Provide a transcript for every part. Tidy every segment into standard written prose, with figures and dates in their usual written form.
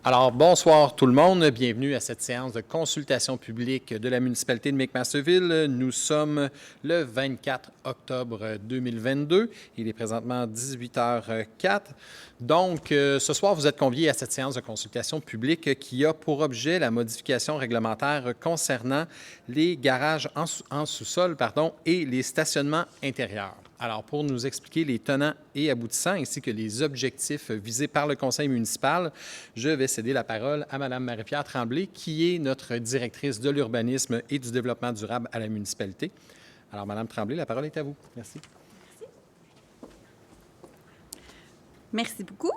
Alors, bonsoir tout le monde. Bienvenue à cette séance de consultation publique de la municipalité de McMasterville. Nous sommes le 24 octobre 2022. Il est présentement 18h04. Donc, ce soir, vous êtes conviés à cette séance de consultation publique qui a pour objet la modification réglementaire concernant les garages en sous-sol et les stationnements intérieurs. Alors, pour nous expliquer les tenants et aboutissants ainsi que les objectifs visés par le conseil municipal, je vais céder la parole à Mme Marie-Pierre Tremblay, qui est notre directrice de l'urbanisme et du développement durable à la municipalité. Alors, Mme Tremblay, la parole est à vous. Merci. Merci beaucoup.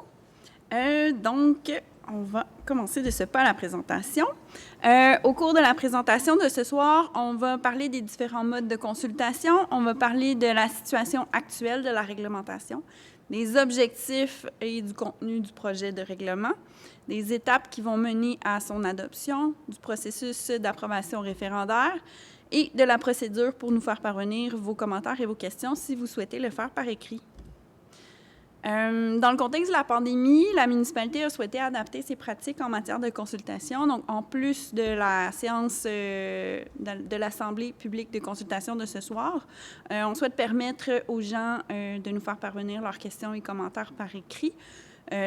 Donc, on va commencer de ce pas la présentation. Au cours de la présentation de ce soir, on va parler des différents modes de consultation, on va parler de la situation actuelle de la réglementation, des objectifs et du contenu du projet de règlement, des étapes qui vont mener à son adoption, du processus d'approbation référendaire et de la procédure pour nous faire parvenir vos commentaires et vos questions si vous souhaitez le faire par écrit. Dans le contexte de la pandémie, la municipalité a souhaité adapter ses pratiques en matière de consultation. Donc, en plus de la séance de l'Assemblée publique de consultation de ce soir, on souhaite permettre aux gens de nous faire parvenir leurs questions et commentaires par écrit.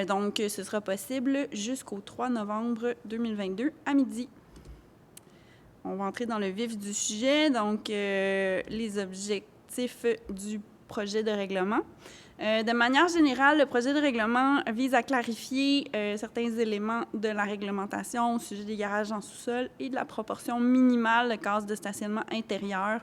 Donc, ce sera possible jusqu'au 3 novembre 2022 à midi. On va entrer dans le vif du sujet, donc les objectifs du projet de règlement. De manière générale, le projet de règlement vise à clarifier certains éléments de la réglementation au sujet des garages en sous-sol et de la proportion minimale de cases de stationnement intérieur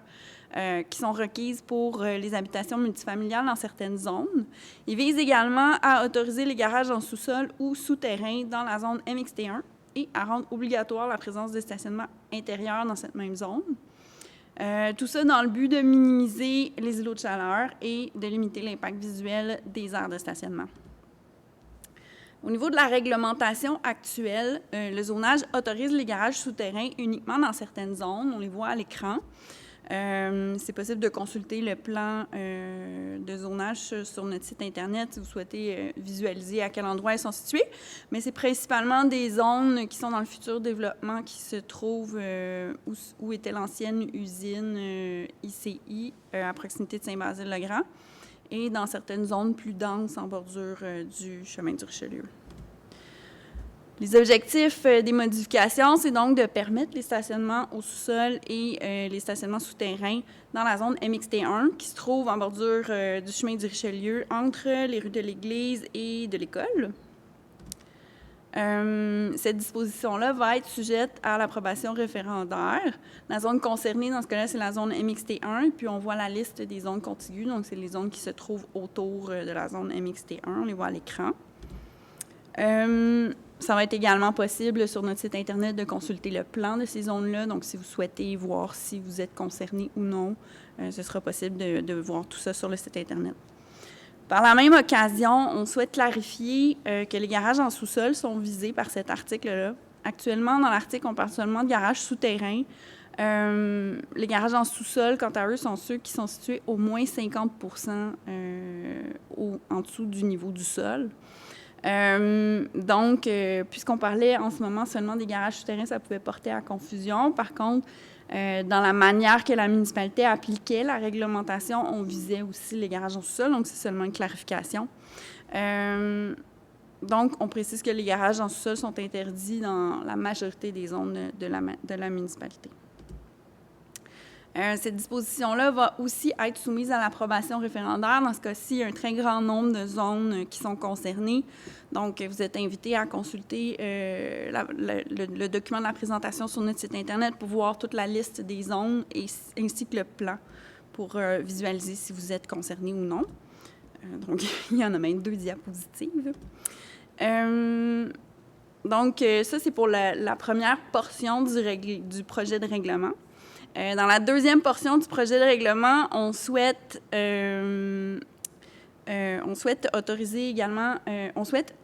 qui sont requises pour les habitations multifamiliales dans certaines zones. Il vise également à autoriser les garages en sous-sol ou souterrains dans la zone MXT1 et à rendre obligatoire la présence de stationnement intérieur dans cette même zone. Tout ça dans le but de minimiser les îlots de chaleur et de limiter l'impact visuel des aires de stationnement. Au niveau de la réglementation actuelle, le zonage autorise les garages souterrains uniquement dans certaines zones. On les voit à l'écran. C'est possible de consulter le plan de zonage sur notre site Internet si vous souhaitez visualiser à quel endroit elles sont situées. Mais c'est principalement des zones qui sont dans le futur développement qui se trouvent où était l'ancienne usine ICI à proximité de Saint-Basile-le-Grand et dans certaines zones plus denses en bordure du chemin du Richelieu. Les objectifs des modifications, c'est donc de permettre les stationnements au sous-sol et les stationnements souterrains dans la zone MXT1 qui se trouve en bordure du chemin du Richelieu entre les rues de l'Église et de l'École. Cette disposition-là va être sujette à l'approbation référendaire. La zone concernée, dans ce cas-là, c'est la zone MXT1, puis on voit la liste des zones contiguës, donc c'est les zones qui se trouvent autour de la zone MXT1, on les voit à l'écran. Ça va être également possible sur notre site Internet de consulter le plan de ces zones-là. Donc, si vous souhaitez voir si vous êtes concerné ou non, ce sera possible de voir tout ça sur le site Internet. Par la même occasion, on souhaite clarifier que les garages en sous-sol sont visés par cet article-là. Actuellement, dans l'article, on parle seulement de garages souterrains. Les garages en sous-sol, quant à eux, sont ceux qui sont situés au moins 50 en dessous du niveau du sol. Donc, puisqu'on parlait en ce moment seulement des garages souterrains, ça pouvait porter à confusion. Par contre, dans la manière que la municipalité appliquait la réglementation, on visait aussi les garages en sous-sol, donc c'est seulement une clarification. Donc, on précise que les garages en sous-sol sont interdits dans la majorité des zones de la municipalité. Cette disposition-là va aussi être soumise à l'approbation référendaire. Dans ce cas-ci, il y a un très grand nombre de zones qui sont concernées. Donc, vous êtes invités à consulter le document de la présentation sur notre site Internet pour voir toute la liste des zones ainsi que le plan pour visualiser si vous êtes concerné ou non. Donc, il y en a même 2 diapositives. Donc, ça, c'est pour la première portion du projet de règlement. Dans la deuxième portion du projet de règlement, on souhaite autoriser également, on souhaite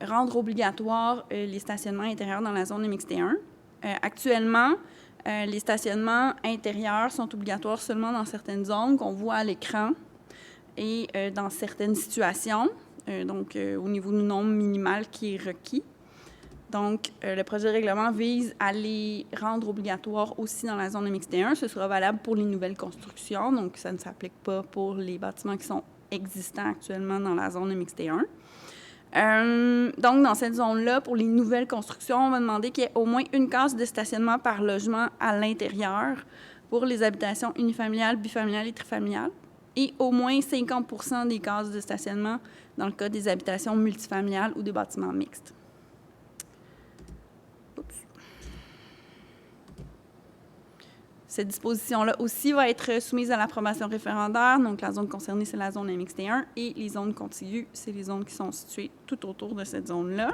rendre obligatoire les stationnements intérieurs dans la zone MXT1. Actuellement, les stationnements intérieurs sont obligatoires seulement dans certaines zones qu'on voit à l'écran et dans certaines situations, donc au niveau du nombre minimal qui est requis. Donc, le projet de règlement vise à les rendre obligatoires aussi dans la zone MXT1. Ce sera valable pour les nouvelles constructions, donc ça ne s'applique pas pour les bâtiments qui sont existants actuellement dans la zone MXT1. Donc, dans cette zone-là, pour les nouvelles constructions, on va demander qu'il y ait au moins une case de stationnement par logement à l'intérieur pour les habitations unifamiliales, bifamiliales et trifamiliales, et au moins 50 % des cases de stationnement dans le cas des habitations multifamiliales ou des bâtiments mixtes. Cette disposition-là aussi va être soumise à l'approbation référendaire. Donc, la zone concernée, c'est la zone MXT1 et les zones contiguës, c'est les zones qui sont situées tout autour de cette zone-là.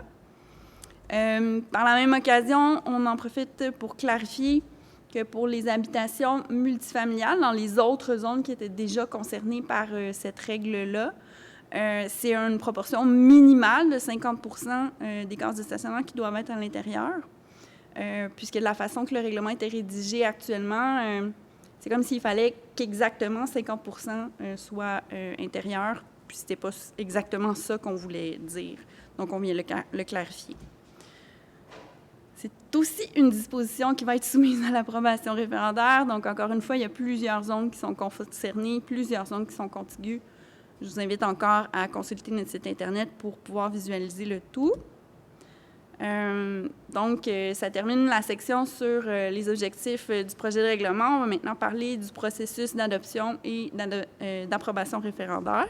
Par la même occasion, on en profite pour clarifier que pour les habitations multifamiliales, dans les autres zones qui étaient déjà concernées par cette règle-là, c'est une proportion minimale de 50 % des cases de stationnement qui doivent être à l'intérieur. Puisque de la façon que le règlement était rédigé actuellement, c'est comme s'il fallait qu'exactement 50 % soient intérieurs, puis c'était pas exactement ça qu'on voulait dire. Donc, on vient le clarifier. C'est aussi une disposition qui va être soumise à l'approbation référendaire. Donc, encore une fois, il y a plusieurs zones qui sont concernées, plusieurs zones qui sont contiguës. Je vous invite encore à consulter notre site Internet pour pouvoir visualiser le tout. Donc, ça termine la section sur les objectifs du projet de règlement. On va maintenant parler du processus d'adoption et d'approbation référendaire.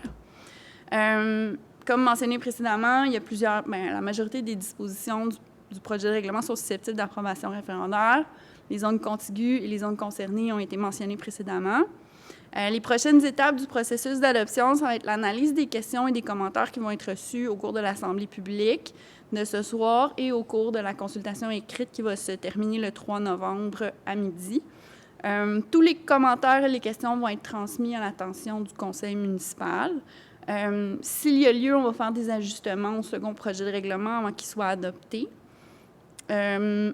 Comme mentionné précédemment, il y a la majorité des dispositions du projet de règlement sont susceptibles d'approbation référendaire. Les zones contiguës et les zones concernées ont été mentionnées précédemment. Les prochaines étapes du processus d'adoption, ça va être l'analyse des questions et des commentaires qui vont être reçus au cours de l'Assemblée publique de ce soir et au cours de la consultation écrite qui va se terminer le 3 novembre à midi. Tous les commentaires et les questions vont être transmis à l'attention du conseil municipal. S'il y a lieu, on va faire des ajustements au second projet de règlement avant qu'il soit adopté.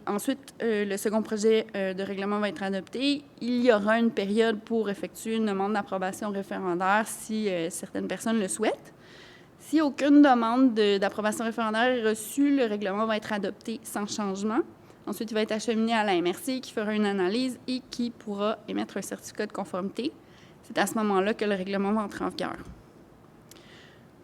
Ensuite, le second projet de règlement va être adopté. Il y aura une période pour effectuer une demande d'approbation référendaire si certaines personnes le souhaitent. Si aucune demande d'approbation référendaire est reçue, le règlement va être adopté sans changement. Ensuite, il va être acheminé à la MRC qui fera une analyse et qui pourra émettre un certificat de conformité. C'est à ce moment-là que le règlement va entrer en vigueur.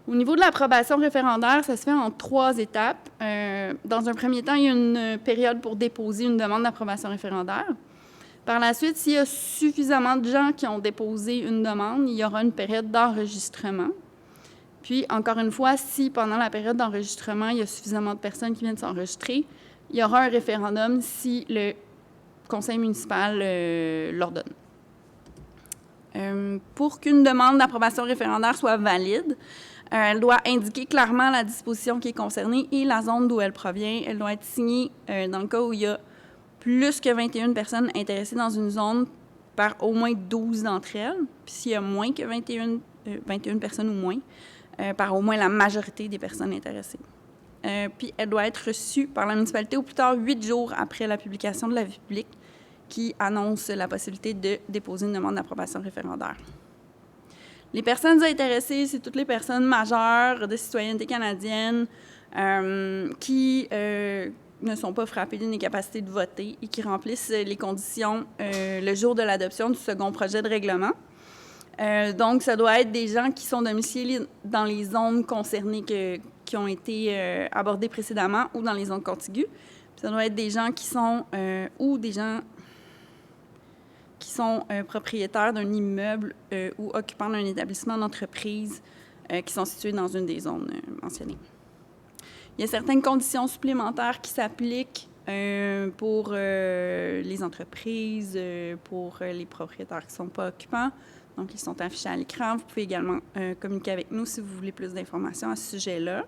Au niveau de l'approbation référendaire, ça se fait en 3 étapes. Dans un premier temps, il y a une période pour déposer une demande d'approbation référendaire. Par la suite, s'il y a suffisamment de gens qui ont déposé une demande, il y aura une période d'enregistrement. Puis, encore une fois, si pendant la période d'enregistrement, il y a suffisamment de personnes qui viennent s'enregistrer, il y aura un référendum si le conseil municipal l'ordonne. Pour qu'une demande d'approbation référendaire soit valide, elle doit indiquer clairement la disposition qui est concernée et la zone d'où elle provient. Elle doit être signée dans le cas où il y a plus que 21 personnes intéressées dans une zone par au moins 12 d'entre elles. Puis s'il y a moins que 21 personnes ou moins, par au moins la majorité des personnes intéressées. Puis elle doit être reçue par la municipalité au plus tard 8 jours après la publication de l'avis public qui annonce la possibilité de déposer une demande d'approbation référendaire. Les personnes intéressées, c'est toutes les personnes majeures de citoyenneté canadienne qui ne sont pas frappées d'une incapacité de voter et qui remplissent les conditions le jour de l'adoption du second projet de règlement. Donc, ça doit être des gens qui sont domiciliés dans les zones concernées qui ont été abordées précédemment ou dans les zones contiguës. Puis ça doit être des gens qui sont propriétaires d'un immeuble ou occupants d'un établissement d'entreprise qui sont situés dans une des zones mentionnées. Il y a certaines conditions supplémentaires qui s'appliquent pour les entreprises, pour les propriétaires qui ne sont pas occupants. Donc, ils sont affichés à l'écran. Vous pouvez également communiquer avec nous si vous voulez plus d'informations à ce sujet-là.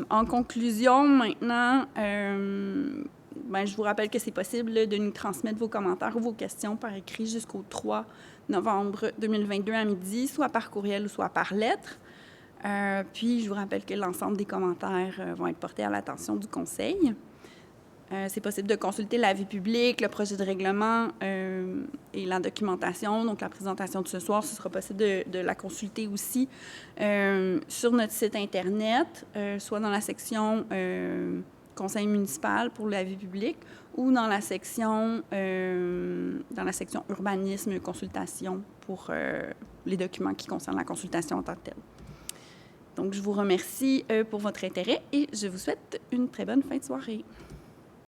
En conclusion, maintenant, je vous rappelle que c'est possible de nous transmettre vos commentaires ou vos questions par écrit jusqu'au 3 novembre 2022 à midi, soit par courriel ou soit par lettre. Puis, je vous rappelle que l'ensemble des commentaires vont être portés à l'attention du conseil. C'est possible de consulter l'avis public, le projet de règlement et la documentation. Donc, la présentation de ce soir, ce sera possible de la consulter aussi sur notre site Internet, soit dans la section Conseil municipal pour l'avis public ou dans la section urbanisme, consultation pour les documents qui concernent la consultation en tant que telle. Donc, je vous remercie pour votre intérêt et je vous souhaite une très bonne fin de soirée.